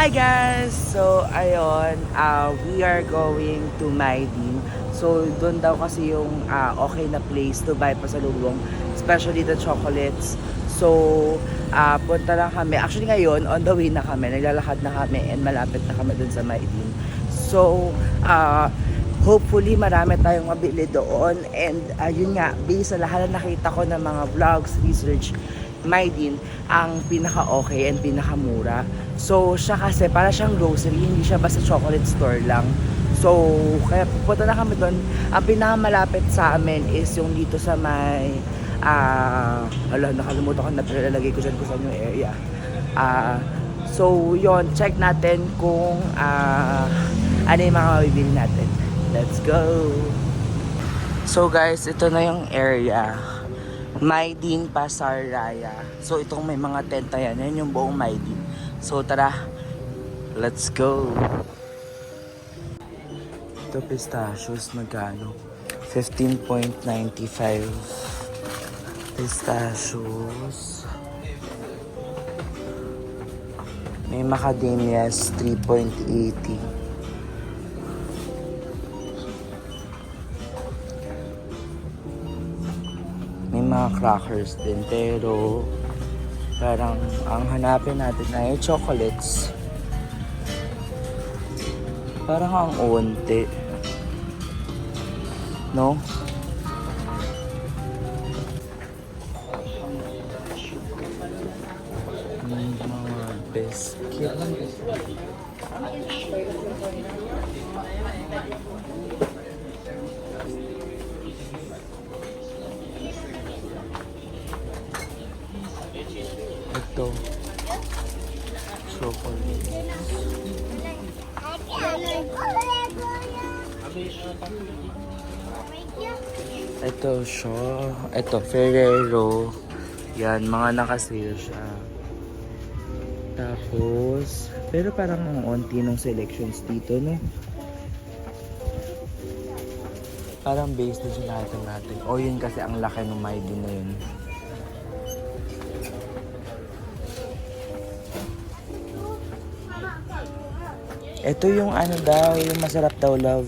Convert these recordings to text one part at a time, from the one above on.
Hi guys! So, ayun, we are going to Maydin. So, doon daw kasi yung okay na place to buy pasalubong, especially the chocolates. So, punta lang kami. Actually ngayon, on the way na kami. Naglalakad na kami and malapit na kami doon sa Maydin. So, hopefully marami tayong mabili doon. And yun nga, based sa lahat na nakita ko ng mga vlogs, research, Maydin ang pinaka-okay and pinaka-mura. So, siya kasi para siyang grocery, hindi siya basta chocolate store lang. So, kaya pupunta na kami doon. Ang pinakamalapit sa amin is yung dito sa may nakalimutan ko na lalagay ko dyan kung saan yung area. So, yon check natin kung ano yung mga mabibili natin. Let's go! So guys, ito na yung area. Maydin Pasar Raya. So itong may mga tenta yan. Yan yung buong Maydin. So tara, let's go. Ito pistachios, magkano? 15.95 pistachios. May macadamias 3.80. May mga crackers din, pero parang ang hanapin natin ay chocolates. Parang ang onte, no? May mga biscuit. Ito, chocolate. Ito siya. Ito, Ferrero. Yan, mga nakasale siya. Tapos, pero parang ang onti ng selections dito, no? Parang based na siya natin. O, yun kasi ang laki ng Maydin na yun. Ito yung ano daw, yung masarap daw, love.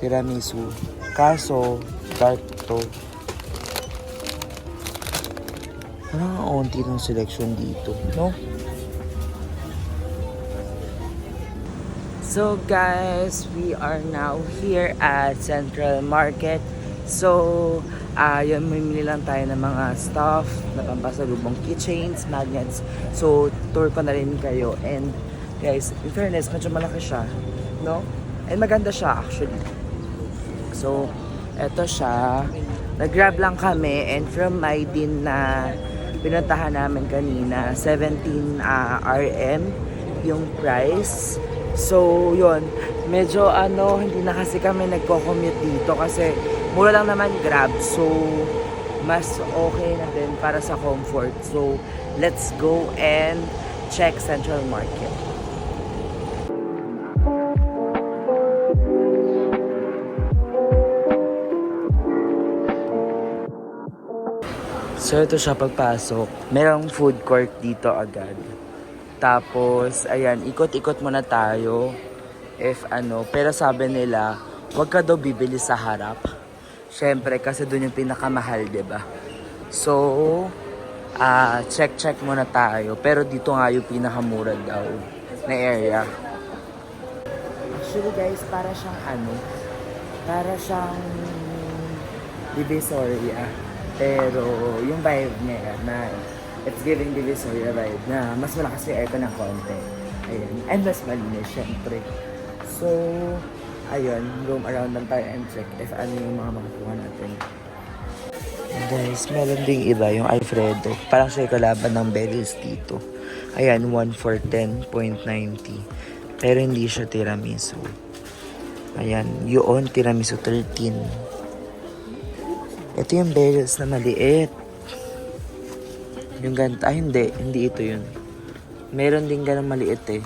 Tiramisu. Kaso, dark to. Parang ang onti ng selection dito, no? So guys, we are now here at Central Market. So, yun, mamili lang tayo ng mga stuff na pampasalubong, keychains, magnets. So, tour ko na rin kayo. And guys, in fairness, medyo malaki siya, no? And maganda siya actually. So, eto siya. Nag-grab lang kami and from Maydin na pinuntahan namin kanina, 17 RM yung price. So, yun. Medyo hindi na kasi kami nagko-commute dito kasi mura lang naman Grab. So, mas okay na din para sa comfort. So, let's go and check Central Market. So, ito siya pagpasok. Merong food court dito agad. Tapos, ayan, ikot-ikot muna tayo. Pero sabi nila, huwag ka daw bibili sa harap. Siyempre, kasi doon yung pinakamahal, diba? So, check muna tayo. Pero dito nga yung pinakamura daw na area. Actually guys, para siyang Divisoria. Pero yung vibe niya na it's giving Divisoria vibe na mas malakas yung aircon ng konti. Ayan. And mas malinis, syempre. So, ayun, roam around lang tayo and check if ano yung mga makukuha natin. Guys, meron ding iba, yung Alfredo. Parang siya kalaban ng berries dito. Ayan, 1 for 10.90. Pero hindi siya tiramisu. Ayan, yun, tiramisu 13. Ito yung berries na maliit. Yung ganito, hindi ito yun. Meron din ganun maliit eh.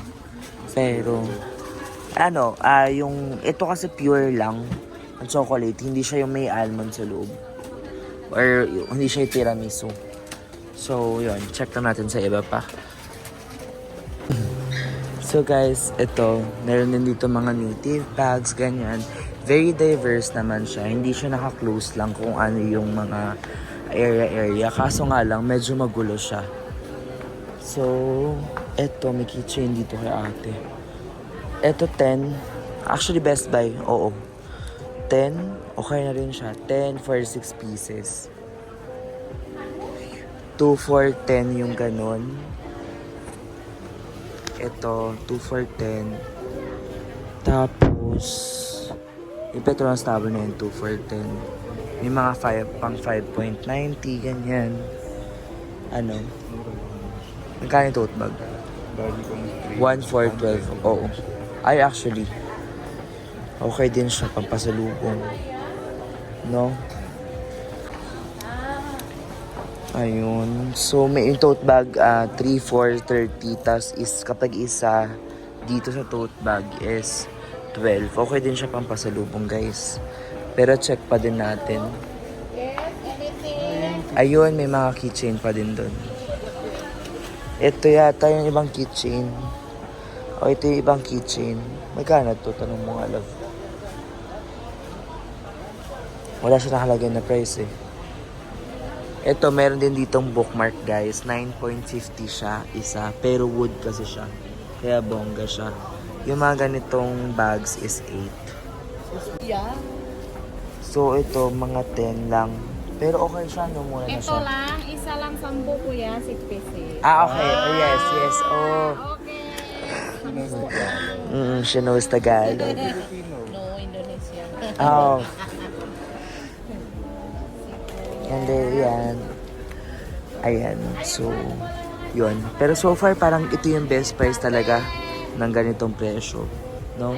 Pero, ito kasi pure lang ang chocolate. Hindi siya yung may almond sa loob. Or hindi siya yung tiramisu. So, yun. Check na natin sa iba pa. So guys, ito, meron din dito mga native bags, ganyan. Very diverse naman siya. Hindi siya naka-close lang kung ano yung mga area. Kaso nga lang, medyo magulo siya. So, ito, may keychain dito kay ate. Ito, 10. Actually, Best Buy, oo. 10, okay na rin siya. 10 for 6 pieces. 2 for 10 yung ganon. Ito, 2 for 10. Tapos, yung Petronas Table na yun, 2 for 10. May mga 5, pang 5.90, ganyan. Ano? Magkano yung tote bag? 1 for 12. Oo. Ay, actually, okay din siya, pampasalubong. No? Ayun. So, may yung tote bag, 3 for 30. Tas is, kapag isa dito sa tote bag is 12. Okay din siya pampasalubong, guys. Pero check pa din natin. Ayun, may mga keychain pa din doon. Ito yata yung ibang keychain. O, ito yung ibang keychain. Magkano to? Tanong mo nga, love. Wala siya nakalagay na price eh. Ito, meron din ditong bookmark, guys. 9.50 siya, isa. Pero wood kasi siya. Kaya bongga siya. Yung mga ganitong bags is 8. Yeah. So, ito, mga 10 lang. Pero okay siya, no? Mura na Ito siya. lang, isa lang 10 kuya, 6 pesos. Ah, okay. Oh, yes, yes. Oh. Okay. She knows Tagalog. No, Indonesia. Oh. And then, yan. Ayan. So, yun. Pero so far, parang ito yung best price talaga ng ganitong presyo. No?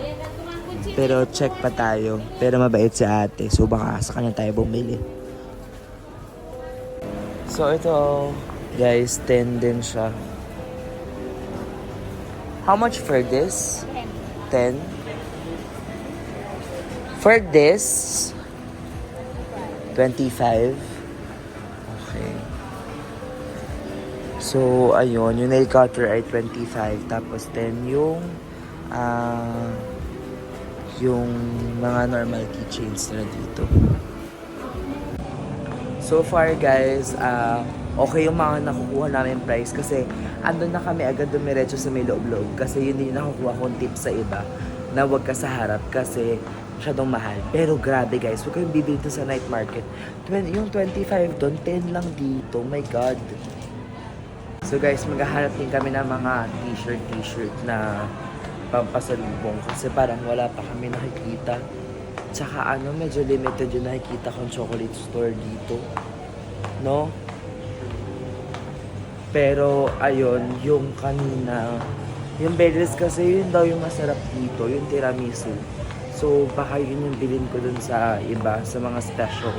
Pero check pa tayo. Pero mabait si ate. So, baka sa kanya tayo bumili. So, ito, guys, 10 din siya. How much for this? 10. For this, 25. Okay. So, ayun, yung nail cutter ay 25. Tapos 10 yung mga normal keychains na dito. So far, guys, okay yung mga nakukuha namin price kasi andun na kami agad dumiretso sa may loob-loob kasi yun din yung nakukuha kong tips sa iba na wag ka sa harap kasi masyadong mahal. Pero grabe, guys, huwag kayong bibili ito sa night market. Yung 25 doon, 10 lang dito. My God. So guys, maghahanap din kami ng mga t-shirt na pampasalubong kasi parang wala pa kami nakikita. Tsaka medyo limited yung nakikita kong chocolate store dito. No? Pero, ayun, yung kanina, yung berries kasi yun daw yung masarap dito, yung tiramisu. So, baka yun yung bilhin ko dun sa iba, sa mga special.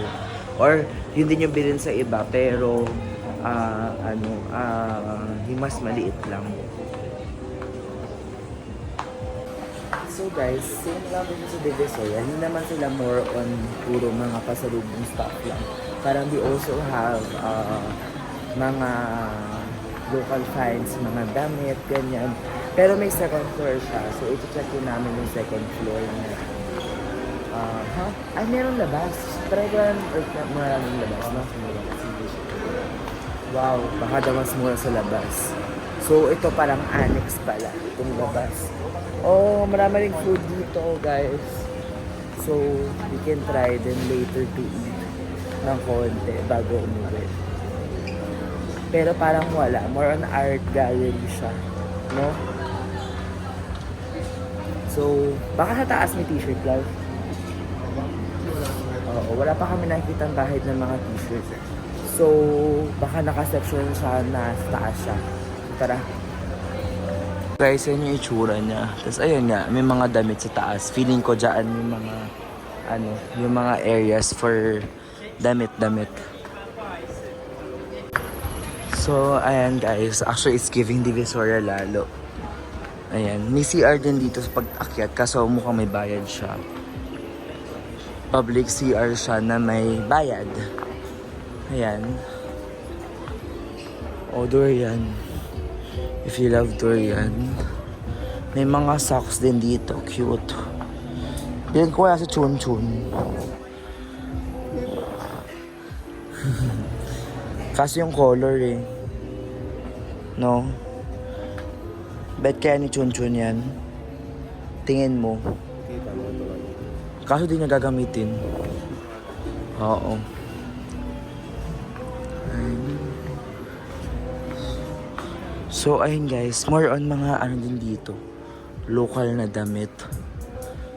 Or, yun din yung bilhin sa iba, pero, yung mas maliit lang. So guys, same lang din sa Divisoria. Hindi naman sila more on puro mga pasalubong stuff lang. Parang they also have mga local finds, mga damit, ganyan. Pero may second floor siya. So iti-check din namin yung second floor niya. Ay, meron labas. Try ko mura ng labas, no? Wow, baka daw mas mura sa labas. So ito parang annex pala, itong labas. Oh, marami ring food dito, guys. So, we can try then later to eat ng konti bago umuwi. Pero parang wala. More on art gallery siya. No? So, baka sa taas may t-shirt lang. Oo, wala pa kami nakikita ang bahid ng mga t-shirt. So, baka naka-section siya na sa taas siya. Tara. Guys, yan yung itsura niya. Tapos ayun nga, may mga damit sa taas. Feeling ko dyan yung mga, yung mga areas for damit-damit. So, ayan guys. Actually, it's giving Divisoria lalo. Ayan. May CR din dito sa pag-akyat. Kaso mukhang may bayad siya. Public CR siya na may bayad. Ayan. O, durian. If you love durian. May mga socks din dito. Cute. Bilhin ko kaya sa Chun Chun. Kasi yung color eh. No? Bet kaya ni Chun Chun yan? Tingin mo. Kita mo ito lang. Kaso di niya gagamitin. Oo. So ayun guys, more on mga ano din dito. Local na damit.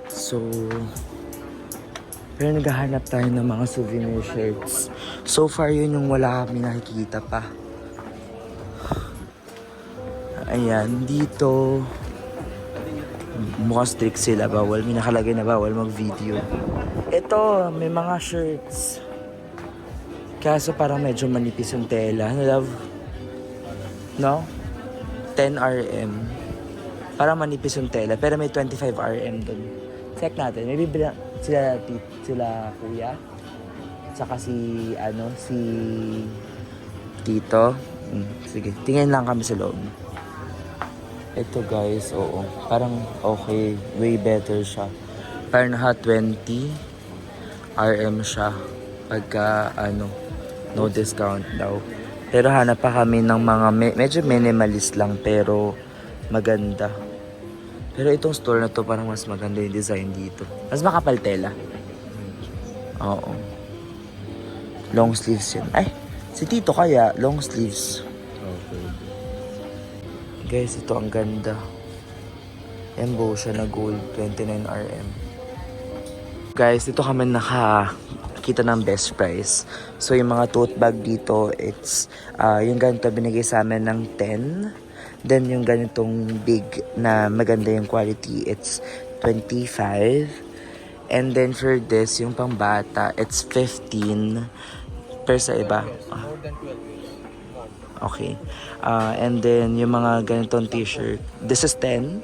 So, pero naghahanap tayo ng mga souvenir shirts. So far yun yung wala kami nakikita pa. Ayan, dito. Mukhang strict sila, bawal. May nakalagay na bawal mag-video. Ito, may mga shirts. Kaso parang medyo manipis yung tela. Ano, love? No? 10 RM. Parang manipis yung tela, pero may 25 RM dun. Check natin. May bibili sila kuya. Tsaka si tito. Sige, tingin lang kami sa loob. Ito guys, oo. Parang okay. Way better siya. Parang naka 20 RM siya. Pagka no discount daw. Pero hanap pa kami ng mga medyo minimalist lang pero maganda. Pero itong store na to parang mas maganda yung design dito. Mas makapal tela. Oo. Long sleeves yun. Ay, si Tito kaya long sleeves. Okay. Guys, ito ang ganda. Embow siya na gold, 29 RM. Guys, dito kami nakakita ng best price. So, yung mga tote bag dito, it's, yung ganito binigay sa amin ng 10. Then, yung ganitong big na maganda yung quality, it's 25. And then, for this, yung pambata, it's 15. Per sa iba. More than 12 years. Okay. And then, yung mga ganitong t-shirt, this is 10.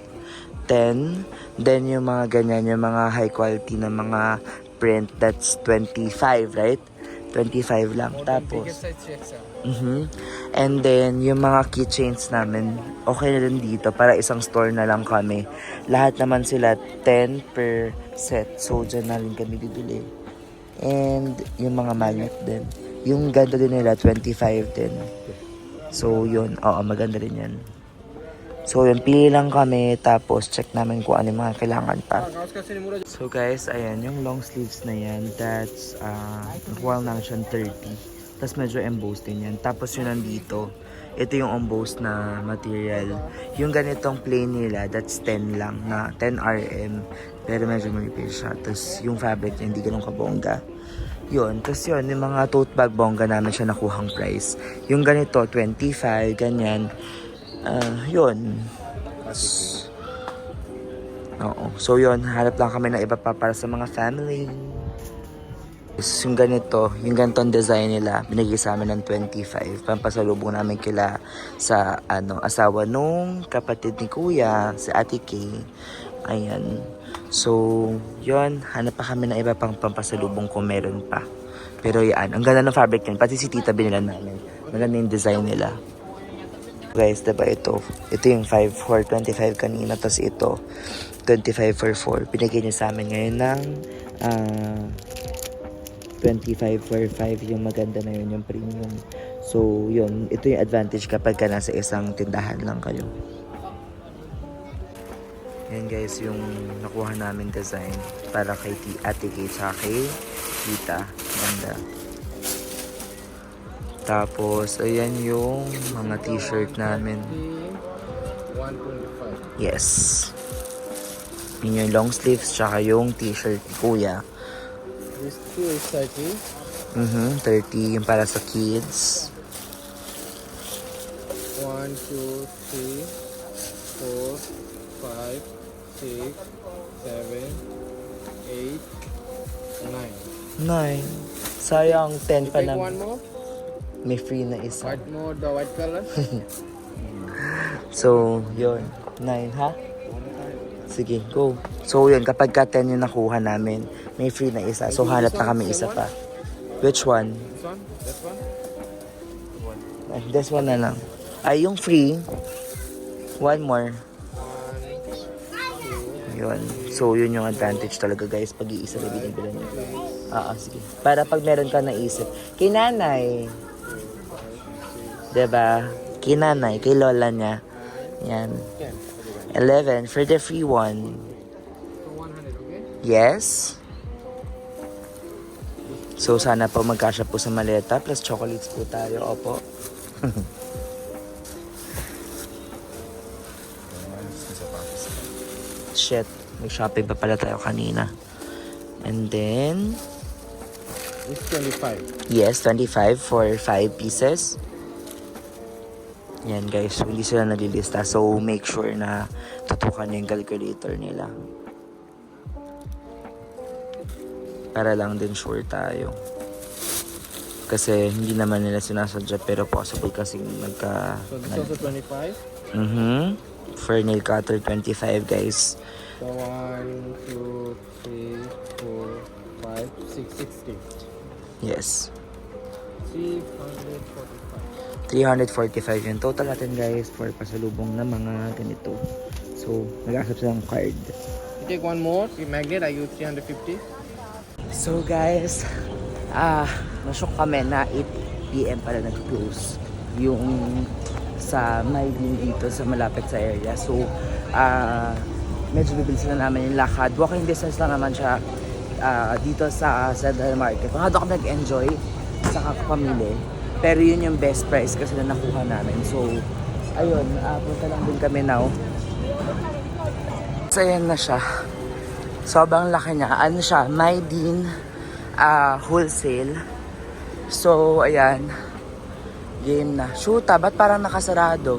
10. Then, yung mga ganyan, yung mga high quality na mga print, that's 25, right? 25 lang. Tapos, and then, yung mga keychains namin, okay na din dito. Para isang store na lang kami. Lahat naman sila 10 per set. So, dyan na rin kami bibili. And, yung mga magnet din. Yung ganda din nila, 25 din. So, yun. Oo, maganda rin yan. So, yun. Pili lang kami. Tapos, check namin kung ano yung mga kailangan pa. So, guys, ayan. Yung long sleeves na yan, that's, nakuha lang siya 30. Tapos, medyo embossed din yan. Tapos, yun nandito. Ito yung embossed na material. Yung ganitong plain nila, that's 10 lang. Na 10 RM. Pero medyo manipis siya. Tapos, yung fabric niya, hindi ganun kabongga. Yun. Tapos yun, yung mga tote bag bongga namin siya nakuhang price. Yung ganito, 25, ganyan. Yun. Oo. So yun, hanap lang kami ng iba pa para sa mga family. Yung ganito, yung ganitong design nila, binigay sa amin ng 25. Pampasalubong namin kila sa asawa nung kapatid ni Kuya, si Ate Kay. Ayan. So, yun, hanap pa kami ng iba pang pampasalubong kung meron pa. Pero yan, ang ganda ng fabric yun. Pati si tita binila namin. Maganda yung design nila. Guys, diba ito? Ito yung 5 for 25 kanina. Tapos ito, 25 for 4. Pinigay niya sa amin ngayon ng 25 for 5. Yung maganda na yun, yung premium. So, yun. Ito yung advantage kapag ka nasa isang tindahan lang kayo. Yan guys, yung nakuha namin design para kay Ate Kay tsaka kay Tita. Ganda. Tapos, ayan yung mga t-shirt namin. 125. Yes. Yun yung long sleeves tsaka yung t-shirt ni Kuya. This two is 30. 30 yung para sa kids. 1, 2, 3, 4, 5, 6, 7, 8, 9. 9. Sayang, 10 pa Take lang. one more. May free na isa. White more, the white color. So, yun. 9, ha? Sige, go. So, yun. Kapag ka 10 yung nakuha namin, may free na isa. So, hanap na kami isa pa. Which one? This one? That one? This one na lang. Ay, yung free. One more. 1, Yun. So, yun yung advantage talaga guys pag iisa na binibila nyo. Sige. Para pag meron ka naisip. Kay nanay. Diba? Kay nanay, kay lola niya. Yan. 11 for the free one. So 100, okay? Yes. So, sana po magkasya po sa maleta. Plus chocolates po tayo. Opo. Shit. May shopping pa pala tayo kanina. And then, It's 25. yes, 25 for 5 pieces. Yan guys, so hindi sila nalilista. So, make sure na tutukan yung calculator nila. Para lang din sure tayo. Kasi hindi naman nila sinasadya pero possible kasi magka... So this also 25. For nail cutter, 25 guys. So 1, 2, 3, 4, 5, 6, 60. Yes. 345. 345 yung total natin guys for pasalubong na mga ganito. So, nag-accept silang card. You take one more. See magnet. I use 350. So guys, nashock kami na 8 PM pala nag-close yung sa Maylin dito sa malapit sa area. So, medyo bibilis na namin yung lakad. Walking distance lang naman siya dito sa Central Market. Kung doon kami nag-enjoy sa kakapamili. Pero yun yung best price kasi na nakuha namin. So, ayun, punta lang din kami now. So, ayan na siya. Sobrang laki niya. Ano siya? Maydin wholesale. So, ayan. Game na. Shoota, ba't parang nakasarado?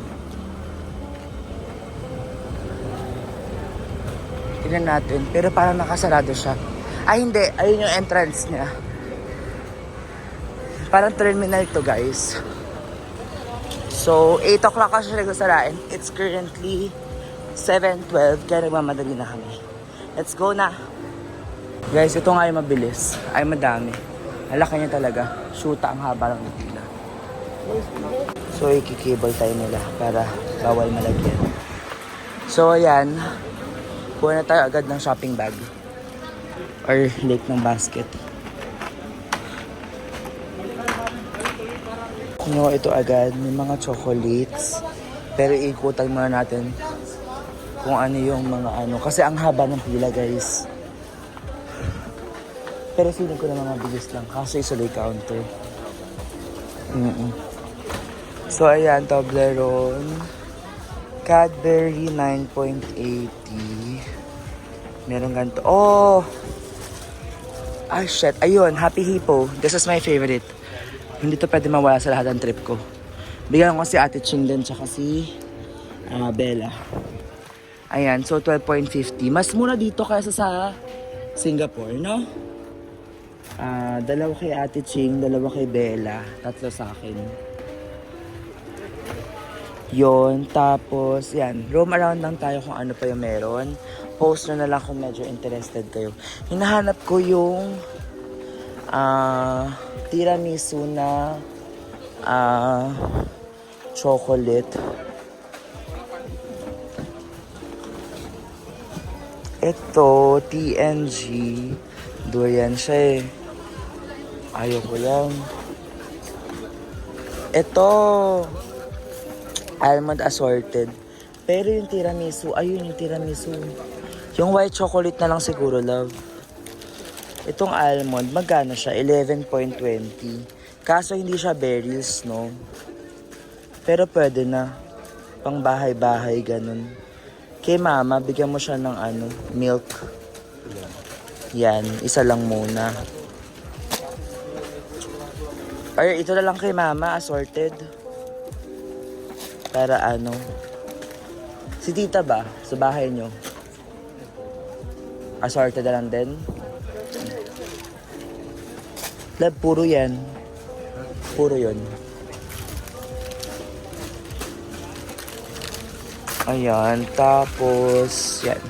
Tignan natin. Pero parang nakasarado siya. Ay, hindi. Ayun yung entrance niya. Parang terminal to, guys. So, 8 o'clock kasi siya nagsasarain. It's currently 7:12. Kaya nagmamadali na kami. Let's go na. Guys, ito nga yung mabilis. Ay, madami. Malaki niya talaga. Shoota, ang haba ng pila. So, ikikable tayo nila para bawal malagyan. So, ayan. Kuha na tayo agad ng shopping bag. Or lake ng basket. Kuha ito agad. May mga chocolates. Pero ikutan muna natin kung ano yung mga ano. Kasi ang haba ng pila, guys. Pero feeling ko na mga bilis lang. Kaso isolay counter. So, ayan. Toblerone. Cadbury 9.80. Meron ganito. Oh! Ah, shit. Ayun. Happy Hippo. This is my favorite. Hindi to pwede mawala sa lahat ng trip ko. Bigyan ko si Ate Ching din tsaka si Bella. Ayan. So, 12.50. Mas mura dito kaysa sa Singapore, no? Dalawa kay Ate Ching, dalawa kay Bella, tatlo sa akin. Yon, tapos yan, roam around lang tayo kung ano pa yung meron. Post na lang kung medyo interested kayo. Hinahanap ko yung tiramisu na chocolate. Ito, TNG. Durian siya eh. Ayoko lang. Ito. Almond assorted. Pero yung tiramisu, ayun yung tiramisu. Yung white chocolate na lang siguro, love. Itong almond, magkano siya? 11.20. Kaso hindi siya berries, no? Pero pwede na. Pang bahay-bahay, ganun. Kay mama, bigyan mo siya ng milk. Yan, isa lang muna. Or ito na lang kay mama, assorted. Para si tita ba? Sa bahay nyo? Assorted na lang din? Lab, puro yan. Puro yun. Ayan, tapos, yan.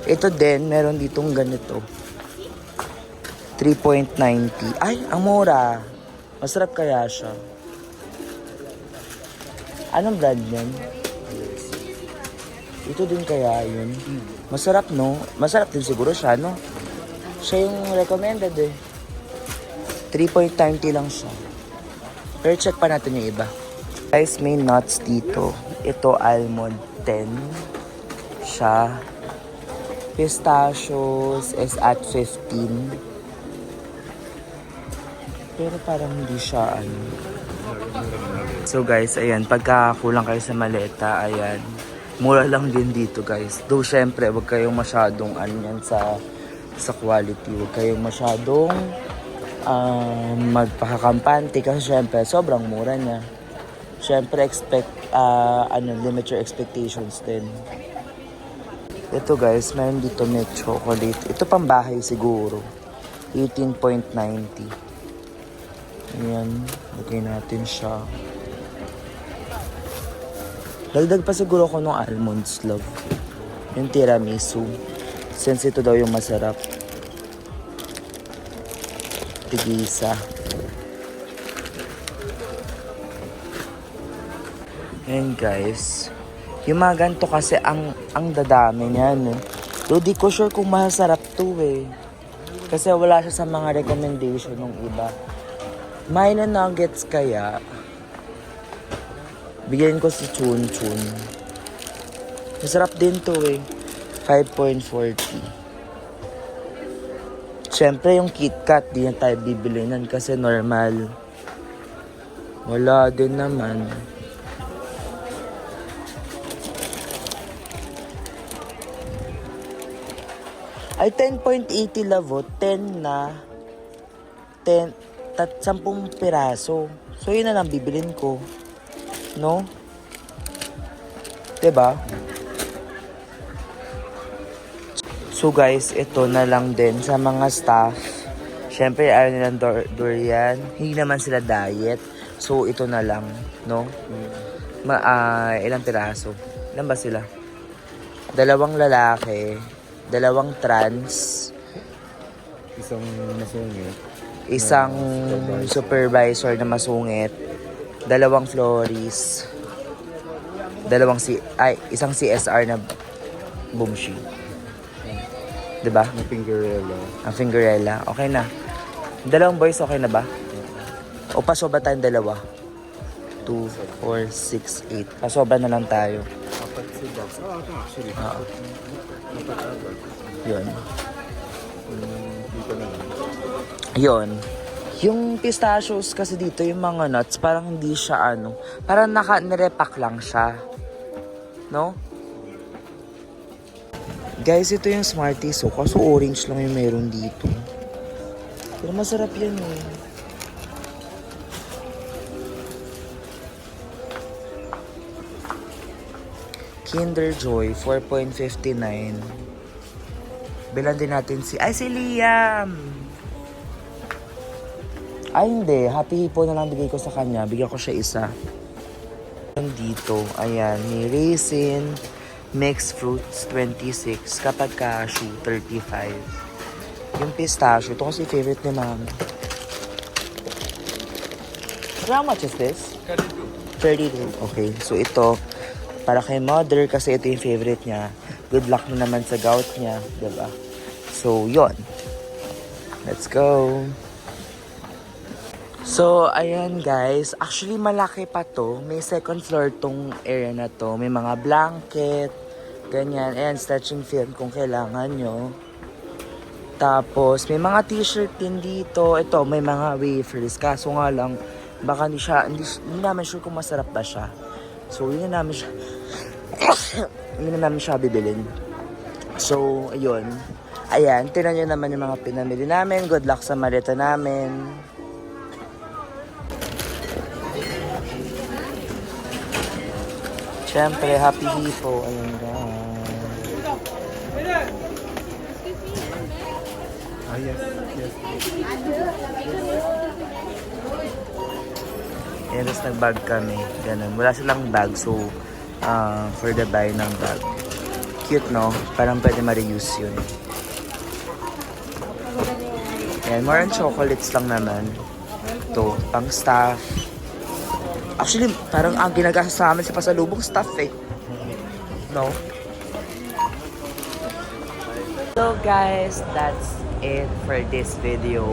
Ito din, meron ditong ganito. 3.90. Ay, ang mura. Masarap kaya siya. Anong brand yan? Ito din kaya yun. Masarap, no? Masarap din siguro siya, no? Siya yung recommended eh. 3.90 lang siya. Pero check pa natin yung iba. Guys, may nuts dito. Ito, almond 10. Siya. Pistachios is at 15. Pero parang hindi siya ano. So guys, ayan. Pagka kulang kayo sa maleta, ayan. Mura lang din dito guys. Though syempre, wag kayong masyadong ano yan sa quality. Wag kayong masyadong magpakakampante kasi syempre sobrang mura niya. Syempre limit your expectations din. Ito guys, meron dito may chocolate. Ito pang bahay siguro. 18.90. Ayan, lagay natin siya. Dagdag pa siguro ko ng almonds, love. Yung tiramisu. Since ito daw yung masarap. Tigisa. Ayan guys. Yung mga ganito kasi ang dadami niya, no? So, di ko sure kung masarap to eh. Kasi wala siya sa mga recommendation ng iba. May na nuggets kaya. Bigyan ko si Chun Chun. Masarap din to eh. 5.40. Siyempre yung KitKat, di na tayo bibili nun kasi normal. Wala din naman. Ay, 10.80 lavo. 10 na. 10 piraso. So, yun na lang bibilin ko. No? Diba? So, guys, ito na lang din sa mga staff. Siyempre, ayaw nilang durian. Hindi naman sila diet. So, ito na lang. No? Ilang piraso? Ilan ba sila? 2 lalaki. 2 trans. Isang masungit. Isang supervisor na masungit. 2 floris. Isang CSR na bumshi. Diba? Ang fingerella. Ang fingerella. Okay na. 2 boys, okay na ba? O pasobra tayong 2? 2, 4, 6, 8. Pasobra na lang tayo. Apat sila. Actually. Yun. Dito na lang. Yun. Yung pistachios kasi dito, yung mga nuts, parang hindi siya parang nirepack lang siya. No? Guys, ito yung Smarties. So, kaso orange lang yung meron dito. Pero masarap yan eh. Kinder Joy, 4.59. Bilan din natin si Liam! Ay, hindi. Happy Hippo na lang bigay ko sa kanya. Bigyan ko siya isa. Dito, ayan. May raisin, mixed fruits, 26. Kapag cashew, 35. Yung pistachio, ito kasi favorite ni Ma'am. How much is this? 32. Okay, so ito, para kay mother, kasi ito yung favorite niya. Good luck na naman sa gout niya, diba? So, yon. Let's go. So, ayan guys. Actually, malaki pa to. May second floor tong area na to. May mga blanket, ganyan. Ayan, stretching film kung kailangan nyo. Tapos, may mga t-shirt din dito. Ito, may mga wafers. Kaso nga lang, baka hindi namin sure kung masarap ba siya. So, yun na namin siya. Yun na namin siya bibilin. So, ayun. Ayan, tinan nyo naman yung mga pinamili namin. Good luck sa maleta namin. Siyempre, Happy Hippo. Ayun guys. Yes. Ayan, tapos nag-bag kami. Ganun. Wala silang bag. So, for the buy ng bag. Cute, no? Parang pwede ma-reuse yun. Ayan, more on chocolates lang naman. Ito, pang staff. Actually, parang ang ginagastos sa amin sa pasalubong staff eh. No? guys, that's it for this video.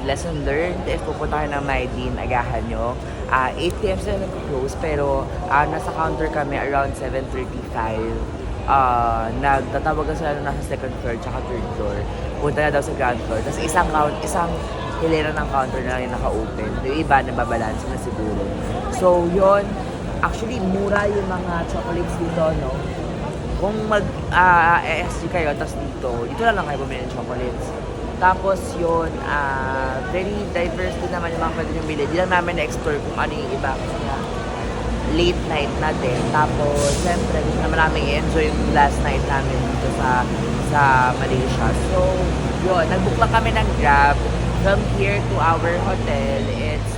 Lesson learned, if pupunta kayo ng Maydin, agahan nyo. 8 p.m. sila nag-close, pero nasa counter kami around 7:35. Nagtatawagan sila nung nasa second floor tsaka third floor. Punta na daw sa ground floor. Tapos isang hilera ng counter na lang yung naka-open. Yung iba, nababalance na siguro. So, yon. Actually, mura yung mga chocolates dito, no? Kung mag-ESG kayo, tapos dito na lang kayo bumili ng chocolates. Tapos yun, very diverse din naman yung mga pwede nyo bilhin. Di lang namin na-explore kung ano yung iba. Kasi nga, late night na din. Tapos, syempre, gusto naman namin i-enjoy yung last night namin dito sa Malaysia. So, yun, nag-book lang kami ng Grab from here to our hotel. It's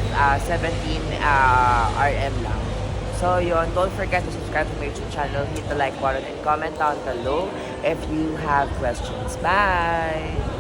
17 RM lang. So yun, don't forget to subscribe to my YouTube channel, hit the like button and comment down below if you have questions. Bye!